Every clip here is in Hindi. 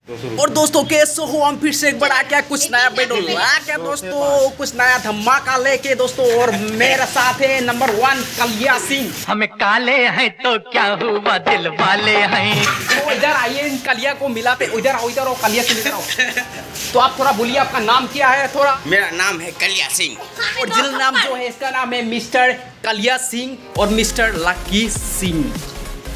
और दोस्तों कैसे हो, हम फिर से एक बड़ा क्या कुछ नया वीडियो ला क्या दोस्तों, कुछ नया धमाका लेके दोस्तों। और मेरे साथ है नंबर 1 कलिया सिंह। हमें काले हैं तो क्या हुआ, दिल वाले हैं। तो इधर आइए, इन कलिया को मिलाते। इधर आओ, इधर आओ, कलिया सिंह इधर आओ। तो आप थोड़ा बोलिए, आपका नाम क्या है थोड़ा? मेरा नाम है कलिया सिंह। ओरिजिनल नाम जो है इसका नाम है मिस्टर कलिया सिंह और मिस्टर लकी सिंह।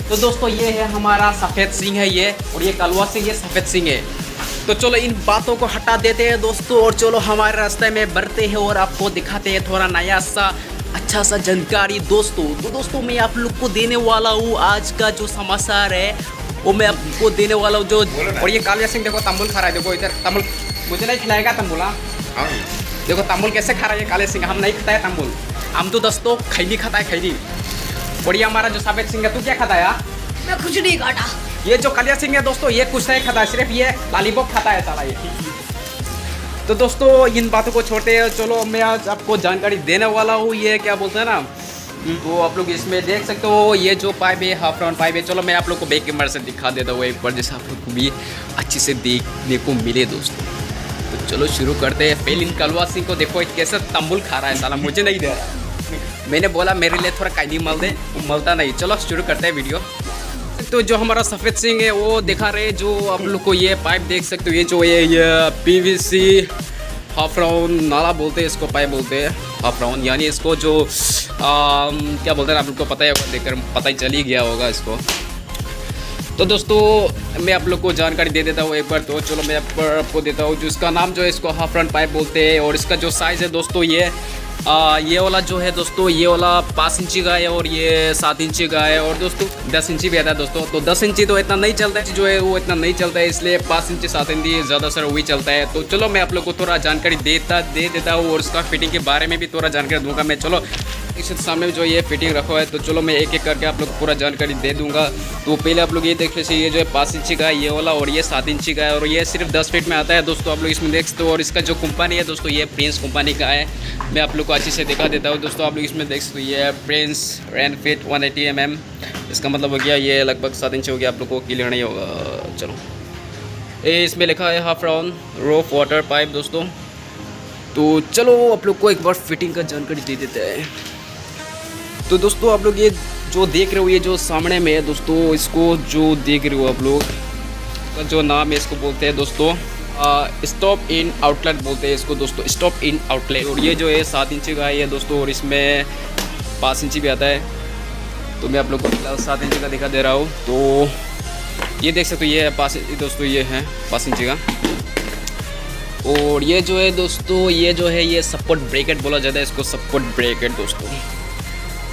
तो दोस्तों ये है हमारा सफ़ेद सिंह है ये, और ये कलवा सिंह, ये सफ़ेद सिंह है। तो चलो इन बातों को हटा देते हैं दोस्तों, और चलो हमारे रास्ते में बढ़ते हैं और आपको दिखाते हैं थोड़ा नया सा अच्छा सा जानकारी दोस्तों। तो दोस्तों मैं आप लोग को देने वाला हूँ आज का जो समाचार है, वो मैं आपको देने वाला हूँ जो। और ये कालिया सिंह देखो तंबुल खा रहा है, देखो इधर तंबुल। मुझे नहीं खिलाएगा तंबुल? हाँ देखो तंबुल कैसे खा रहा है कालिया सिंह। हम नहीं खाता है तंबुल, हम तो दोस्तों खैनी खाता है, खैनी। और ये हमारा जो सफ़ेद सिंह है, तू क्या खाता है यार? मैं कुछ नहीं खाता। ये जो कलिया सिंह है दोस्तों, ये कुछ नहीं खाता है, सिर्फ ये लॉलीपॉप खाता है साला ये। तो दोस्तों इन बातों को छोड़ते हैं, चलो मैं आज आपको जानकारी देने वाला हूँ। ये क्या बोलते हैं ना, तो आप लोग इसमें देख सकते हो ये जो पाइप है, हाफ राउंड पाइप है। चलो मैं आप लोग को बैक कैमरा से दिखा देता हूँ एक बार, जैसे आप लोग को भी अच्छे से देखने को मिले दोस्तों। तो चलो शुरू करते हैं। पहले इन कलवा सिंह को देखो कैसे तंबुल खा रहा है साला, मुझे नहीं दे रहा। मैंने बोला मेरे लिए थोड़ा कैदी मल दे, वो मलता नहीं। चलो शुरू करते हैं वीडियो। तो जो हमारा सफ़ेद सिंह है वो दिखा रहे, जो आप लोग को ये पाइप देख सकते हो, ये जो है ये PVC हाफ राउंड नाला बोलते हैं इसको, पाइप बोलते हैं हाफ राउंड। यानी इसको जो क्या बोलते हैं आप लोग को पता ही होगा, देखकर पता ही चल ही गया होगा इसको। तो दोस्तों मैं आप लोग को जानकारी दे देता हूँ एक बार। तो चलो मैं आपको देता हूँ जो इसका नाम जो है, इसको हाफ राउंड पाइप बोलते हैं। और इसका जो साइज़ है दोस्तों, ये वाला जो है दोस्तों, ये वाला 5 इंची का है, और ये 7 इंची का है, और दोस्तों 10 इंची भी आता है दोस्तों। तो 10 इंची तो इतना नहीं चलता है, जो है वो इतना नहीं चलता है, इसलिए 5 इंची 7 इंची ज़्यादा सर वही चलता है। तो चलो मैं आप लोग को थोड़ा जानकारी दे देता हूँ, और उसका फिटिंग के बारे में भी थोड़ा जानकारी दूंगा मैं। चलो इसके सामने जो ये फिटिंग रखा है, तो चलो मैं एक एक करके आप लोग को पूरा जानकारी दे दूंगा। तो पहले आप लोग ये देख लीजिए, ये जो है 5 इंची का है ये वाला, और ये 7 इंची का है, और ये सिर्फ 10 फीट में आता है दोस्तों, आप लोग इसमें देख सकते हो। और इसका जो कंपनी है दोस्तों, ये प्रिंस कंपनी का है। मैं आप लोग को अच्छे से दिखा देता हूँ दोस्तों, आप लोग इसमें देख सकते हो, ये प्रिंस रेनफिट 180 mm। इसका मतलब हो गया ये लगभग 7 इंची हो गया, आप लोग को क्लियर नहीं होगा। चलो ये इसमें लिखा है हाफ राउंड रोफ वाटर पाइप दोस्तों। तो चलो आप लोग को एक बार फिटिंग का जानकारी दे देते हैं। तो दोस्तों आप लोग ये जो देख रहे हो, ये जो सामने में है दोस्तों, इसको जो देख रहे हो आप लोग, का जो नाम है इसको बोलते हैं दोस्तों स्टॉप इन आउटलेट बोलते हैं इसको दोस्तों, स्टॉप इन आउटलेट। और ये जो है 7 इंची का है ये दोस्तों, और इसमें 5 इंची भी आता है। तो मैं आप लोग को फिलहाल 7 इंची का दिखा दे रहा हूँ। तो ये देख सकते हो, ये है 5 दोस्तों, ये है 5 इंची का। और ये जो है दोस्तों, ये जो है ये सपोर्ट ब्रैकेट बोला जाता है इसको, सपोर्ट ब्रैकेट दोस्तों।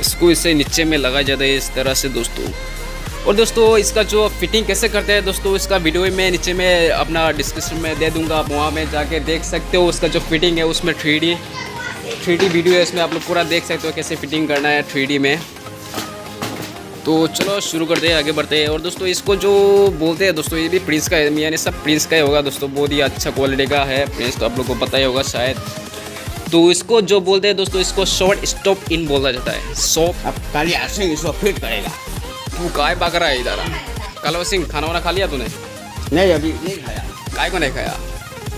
इसको इससे नीचे में लगाया जाता है इस तरह से दोस्तों। और दोस्तों इसका जो फिटिंग कैसे करते हैं दोस्तों, इसका वीडियो मैं नीचे में अपना डिस्क्रिप्शन में दे दूंगा, आप वहाँ में जाके देख सकते हो। उसका जो फिटिंग है उसमें 3D वीडियो है, इसमें आप लोग पूरा देख सकते हो कैसे फिटिंग करना है 3D में। तो चलो शुरू करते हैं, आगे बढ़ते हैं। और दोस्तों इसको जो बोलते हैं दोस्तों, ये भी प्रिंस का है, यानी सब प्रिंस का ही होगा दोस्तों, बहुत ही अच्छा क्वालिटी का है प्रिंस, तो आप लोग को पता ही होगा शायद। तो इसको जो बोलते हैं दोस्तों, इसको शॉर्ट स्टॉप इन बोला जाता है। शॉप अब कलिया सिंह इसको फिट करेगा। तू काय पक रहा है इधर? कलवा सिंह खाना वाना खा लिया तूने? नहीं अभी नहीं खाया, काय को नहीं खाया?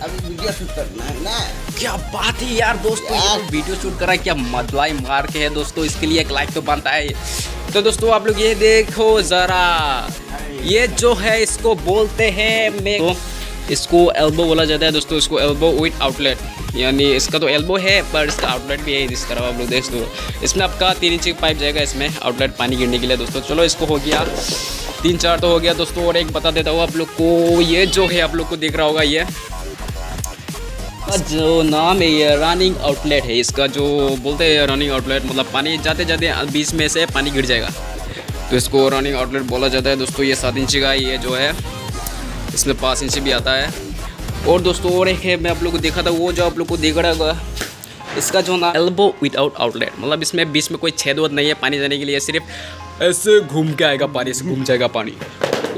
अभी वीडियो शूट करना है ना। क्या बात है यार दोस्तों, ये तो वीडियो शूट करा है, क्या मदलाई मार के है दोस्तों, इसके लिए एक लाइक तो बनता है। तो दोस्तों आप लोग ये देखो ज़रा, ये जो है इसको बोलते हैं तो इसको एल्बो बोला जाता है दोस्तों, इसको एल्बो विथ आउटलेट। यानी इसका तो एल्बो है पर इसका आउटलेट भी है इस तरह, आप लोग देख दो। इसमें आपका 3 इंची पाइप जाएगा इसमें आउटलेट पानी गिरने के लिए दोस्तों। चलो इसको हो गया 3-4 तो हो गया दोस्तों। और एक बता देता हूँ आप लोग को, ये जो है आप लोग को दिख रहा होगा, ये जो नाम है ये रनिंग आउटलेट है इसका, जो बोलते हैं रनिंग आउटलेट, मतलब पानी जाते जाते बीच में से पानी गिर जाएगा, तो इसको रनिंग आउटलेट बोला जाता है दोस्तों। ये 7 इंची का ये जो है, इसमें 5 इंची भी आता है। और दोस्तों और एक है, मैं आप लोग को देखा था, वो जो आप लोग को देख रहा होगा, इसका जो नाम एल्बो विदाउट आउटलेट, मतलब इसमें बीच में कोई छेद वद नहीं है पानी जाने के लिए, सिर्फ ऐसे घूम के आएगा पानी, से घूम जाएगा पानी।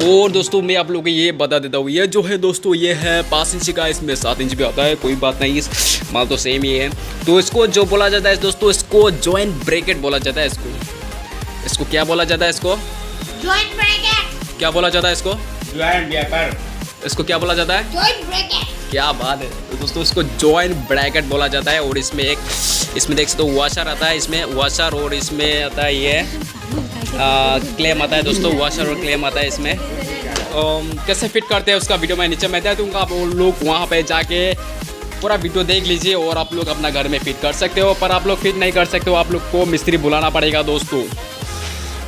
और दोस्तों मैं आप लोगों को ये बता देता हूँ, ये जो है दोस्तों ये है 5 इंची का, इसमें 7 इंच भी आता है, कोई बात नहीं, इस माल तो सेम ही है। तो इसको जो बोला जाता है दोस्तों, इसको जॉइंट ब्रैकेट बोला जाता है। इसको क्या बोला जाता है? इसको जॉइंट ब्रैकेट क्या बोला जाता है? इसको ज्वाइंट ब्रेकर। इसको क्या बोला जाता है? Joint bracket. क्या बात है। तो दोस्तों इसको जॉइंट ब्रैकेट बोला जाता है। और इसमें देख सकते हो वॉशर आता है, इसमें वॉशर और इसमें आता है ये क्लेम आता है दोस्तों, वॉशर और क्लेम आता है इसमें। कैसे फिट करते हैं उसका वीडियो मैं नीचे में दे दूँगा, आप लोग वहाँ पे जाके पूरा वीडियो देख लीजिए और आप लोग अपना घर में फिट कर सकते हो। पर आप लोग फिट नहीं कर सकते हो, आप लोग को मिस्त्री बुलाना पड़ेगा दोस्तों।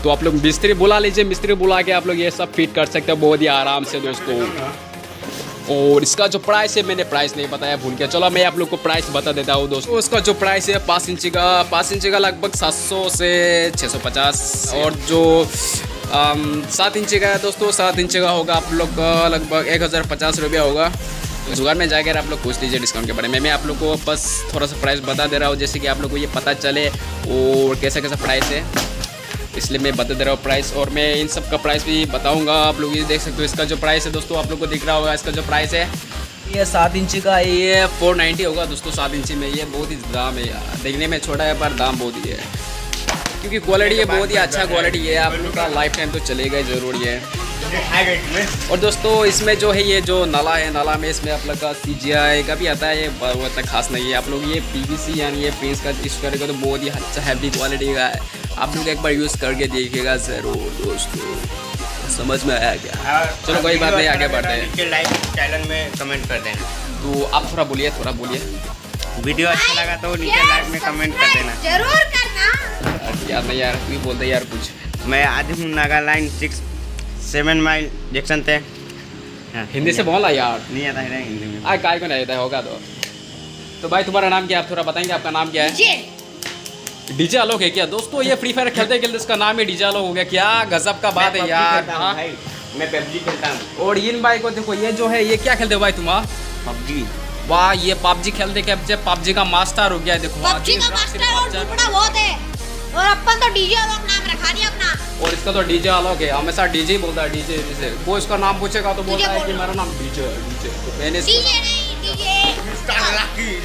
तो आप लोग मिस्त्री बुला लीजिए, मिस्त्री बुला के आप लोग ये सब फिट कर सकते हो बहुत ही आराम से दोस्तों। और इसका जो प्राइस है, मैंने प्राइस नहीं बताया भूल के, चलो मैं आप लोग को प्राइस बता देता हूँ दोस्तों। उसका जो प्राइस है 5 इंची का लगभग 700 से 650। और जो 7 इंची का है दोस्तों, 7 इंची का होगा आप लोग का लगभग 1050 रुपया होगा। जुगाड़ में जाकर आप लोग पूछ लीजिए डिस्काउंट के बारे में। मैं आप लोग को बस थोड़ा सा प्राइस बता दे रहा हूँ, जैसे कि आप लोग को ये पता चले और कैसा प्राइस है, इसलिए मैं बता दे रहा हूँ प्राइस। और मैं इन सब का प्राइस भी बताऊंगा, आप लोग ये देख सकते हो। इसका जो प्राइस है दोस्तों आप लोग को दिख रहा होगा, इसका जो प्राइस है ये 7 इंची का ये 490 होगा दोस्तों। 7 इंची में ये बहुत ही दाम है यार, देखने में छोटा है पर दाम बहुत ही है, क्योंकि क्वालिटी ये बहुत ही अच्छा क्वालिटी है, आप लोग का लाइफ टाइम तो चलेगा जरूरी है। और दोस्तों इसमें जो है ये जो नाला है, नाला में इसमें आप लोग का CGI का भी आता है, ये वो इतना खास नहीं है। आप लोग ये PVC यानी ये पेंस का यूज़ करेगा तो बहुत ही अच्छा हैवी क्वालिटी का है, आप लोग एक बार यूज़ करके देखिएगा ज़रूर दोस्तों। समझ में आया क्या? चलो कोई बात नहीं, आगे बढ़ते हैं। लाइक चैनल में कमेंट कर देना। तो आप थोड़ा बोलिए वीडियो अच्छा लगा तो नीचे लाइक में कमेंट कर देना जरूर करना। यार नहीं यार, तू ही बोल दे यार कुछ। मैं आज हूँ नागालैंड 7 माइल जंक्शन थे। हिंदी से बोला यार, नहीं आता है हिंदी में। काय को नहीं आता है, होगा तो भाई तुम्हारा नाम क्या है? आप थोड़ा बताएंगे आपका नाम क्या है? डीजे आलोक है क्या दोस्तों? ये फ्री फायर खेलते खेलते इसका नाम ही डीजे आलोक हो गया, क्या गजब का बात है यार। हाँ मैं PUBG खेलता हूँ। और इन भाई को देखो, ये जो है ये क्या खेलते हो भाई तुम? PUBG। वाह, ये PUBG खेलते खेलते PUBG का मास्टर हो गया है देखो। PUBG का मास्टर और टुकड़ा बहुत है, और अपन तो डीजे आलोक नाम रखा नहीं अपना। और इसका तो डीजे आलोक है, हमेशा डीजे ही बोलता है, डीजे से कोई इसका नाम पूछेगा तो बोलता है कि मेरा नाम डीजे है। तो मैंने डीजे नहीं, डीजे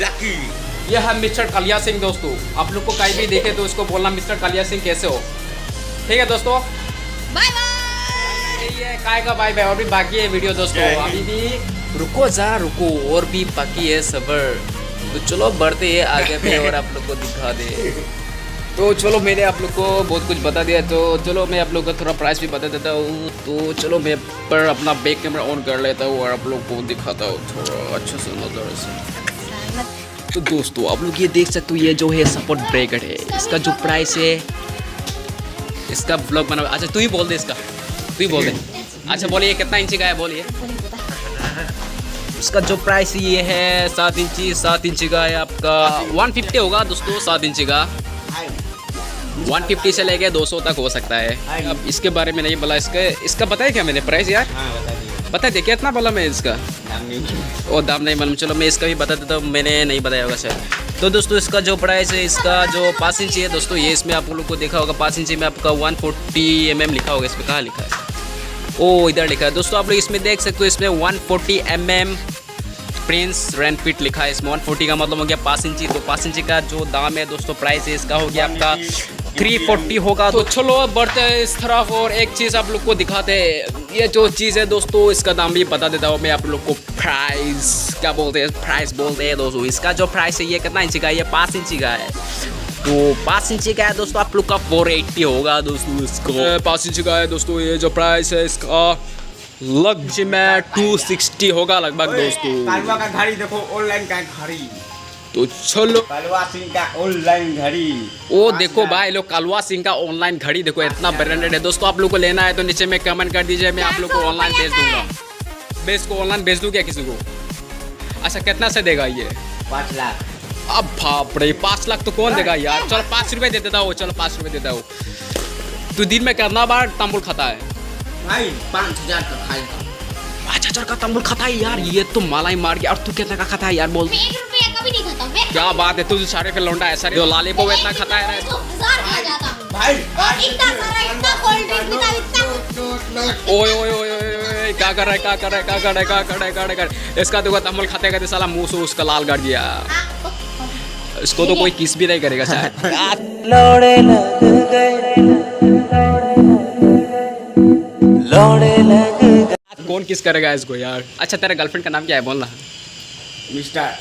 लकी। ये है मिस्टर कालिया सिंह दोस्तों। आप लोग को कहीं भी देखे तो उसको बोलना मिस्टर कालिया सिंह कैसे हो, ठीक है दोस्तों। Bye bye. ये काय का बाय बाय, और भी बाकी है वीडियो दोस्तों, अभी भी रुको और भी बाकी है सबर। तो चलो बढ़ते हैं आगे पे और आप लोग को दिखा दे। तो चलो मैंने आप लोग को बहुत कुछ बता दिया, तो चलो मैं आप लोग को थोड़ा प्राइस भी बता देता हूँ। तो चलो मैं पर अपना बैक कैमरा ऑन कर लेता हूँ और आप लोग को दिखाता हूँ थोड़ा अच्छे से नजर से। तो दोस्तों आप लोग ये देख सकते हो, ये जो है सपोर्ट ब्रैकेट है, इसका जो प्राइस है, इसका ब्लॉग बना। अच्छा तू ही बोल दे, इसका तू ही बोल दे। अच्छा बोलिए कितना इंची का है, बोलिए। इसका जो प्राइस ये है 7 इंची का है आपका 150 होगा दोस्तों। 7 इंची का 150 से लेके 200 तक हो सकता है। अब इसके बारे में नहीं बोला, इसका बताया क्या मैंने प्राइस यार? बता दे कितना बोला मैं इसका? और दाम नहीं मालूम, चलो मैं इसका भी बता देता हूँ, मैंने नहीं बताया होगा शायद। तो दोस्तों इसका जो प्राइस है, इसका जो 5 इंची है दोस्तों, ये इसमें आप लोग को देखा होगा 5 इंची में आपका 140 mm लिखा होगा। इसमें कहाँ लिखा है? ओ इधर लिखा है दोस्तों, आप लोग इसमें देख सकते हो। इसमें 140 mm प्रिंस रेनफिट लिखा है इसमें। 140 का मतलब हो गया 5 इंची। तो 5 इंची का जो दाम है दोस्तों, प्राइस है इसका हो गया आपका 340 होगा। तो चलो बढ़ते हैं इस तरफ और एक चीज़ आप लोग को दिखाते हैं। ये जो चीज़ है दोस्तों, इसका दाम भी बता देता हूँ मैं आप लोग को। प्राइस क्या बोलते हैं? प्राइस बोलते हैं दोस्तों। इसका जो प्राइस है ये कितना इंची का है? ये 5 इंची का है। तो 5 इंची का है दोस्तों, आप लोग का 480 होगा दोस्तों। इसको 5 इंची का है दोस्तों, ये जो प्राइस है इसका लगभग में 260 होगा लगभग दोस्तों। कालवा का घड़ी देखो, ऑनलाइन का घड़ी। तो चलो कालवा सिंह का ऑनलाइन घड़ी। ओ देखो भाई लोग, कालवा सिंह का ऑनलाइन घड़ी देखो, इतना ब्रांडेड है दोस्तों। आप लोग को लेना है तो नीचे में कमेंट कर दीजिए, मैं आप लोग को ऑनलाइन भेज दूंगा। मैं इसको ऑनलाइन भेज दूँ क्या किसी को? अच्छा कितना से देगा ये? 5 लाख। अब बाप रे, 5 लाख तो कौन देगा यार? चलो 5 रुपये दे देता हूँ, चलो 5 रुपये देता हूँ। तो दिन में कितना बार तंबुल खाता है भाई? 5000 का खाएगा। 5000 का तंबुल खाता है यार, ये तो मलाई मार गया। और तू कितना का खाता है यार बोल? 1 रुपया का भी नहीं खाता मैं। क्या बात है, तू सारे पे लौंडा है सारे। जो लालीपॉप इतना खाता है तो 1000 खा जाता हूं भाई। और इतना सारा, इतना कोल्ड ड्रिंक पीता, इतना। ओए ओए ओए ओए, क्या कर रहा है, क्या कर रहा है, क्या कर रहा है, क्या कर रहा है, क्या कर रहा है? इसका देखो तंबुल खाते खाते साला मुंह से उसका लाल कर गया। इसको तो कोई किस भी नहीं करेगा शायद। लौड़े लग गए, लौड़े लग गए। कौन किस करेगा इसको यार। अच्छा तेरा गर्लफ्रेंड का नाम क्या है बोलना। मिस्टर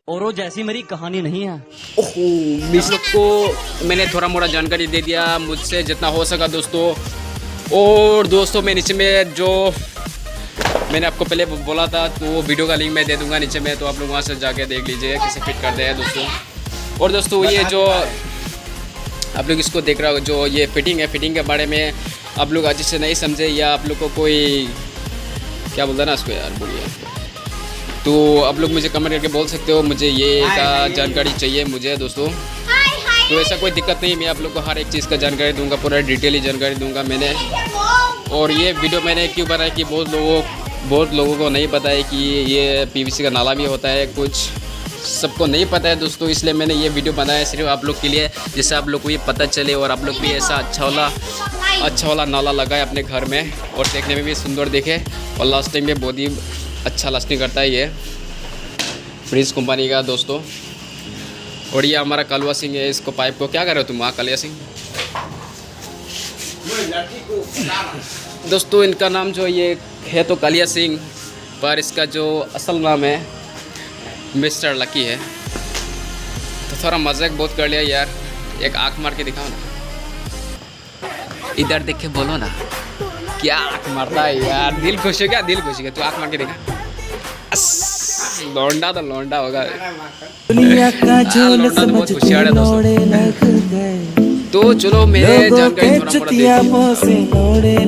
और वो जैसी मेरी कहानी नहीं है। ओहो मिस लोग को मैंने थोड़ा मोड़ा जानकारी दे दिया मुझसे जितना हो सका दोस्तों। और दोस्तों मैं नीचे में जो मैंने आपको पहले बोला था तो वो वीडियो का लिंक मैं दे दूंगा नीचे में, तो आप लोग वहाँ से जाके देख लीजिए कैसे फिट करते हैं दोस्तों। और दोस्तों ये जो आप लोग इसको देख रहे हो जो ये फिटिंग है, फिटिंग के बारे में आप लोग अच्छे से नहीं समझे या आप लोग को कोई क्या बोलता है ना इसको यार बोलिए, तो आप लोग मुझे कमेंट करके बोल सकते हो मुझे ये का जानकारी चाहिए मुझे दोस्तों। तो ऐसा कोई दिक्कत नहीं, मैं आप लोग को हर एक चीज़ का जानकारी दूंगा, पूरा डिटेली जानकारी दूंगा मैंने। और ये वीडियो मैंने क्यों बनाया कि बहुत लोगों को नहीं पता है कि ये पीवीसी का नाला भी होता है, कुछ सबको नहीं पता है दोस्तों, इसलिए मैंने ये वीडियो बनाया सिर्फ आप लोग के लिए, जिससे आप लोग को ये पता चले और आप लोग भी ऐसा अच्छा वाला नाला लगाए अपने घर में और देखने में भी सुंदर दिखे और लास्ट टाइम में बहुत ही अच्छा लास्टिंग करता है ये फ्रिज कंपनी का दोस्तों। और ये हमारा कालवा सिंह है, इसको पाइप को क्या कर रहे हो तुम वहाँ कालिया सिंह दोस्तों। इनका नाम जो ये है तो कालिया सिंह, पर इसका जो असल नाम है मिस्टर लकी है। तो थोड़ा मजाक बहुत कर लिया यार, एक आँख मार के दिखाओ ना, इधर देख के बोलो ना क्या आँख मारता है यार, दिल खुश है क्या, दिल खुश है, तू आँख मार के देखा। लौंडा तो लौंडा होगा, दुनिया का झोल बहुत होशियार है दोस्तों। तो चलो मेरे जानकारी थोड़ा मोड़ा देखिए।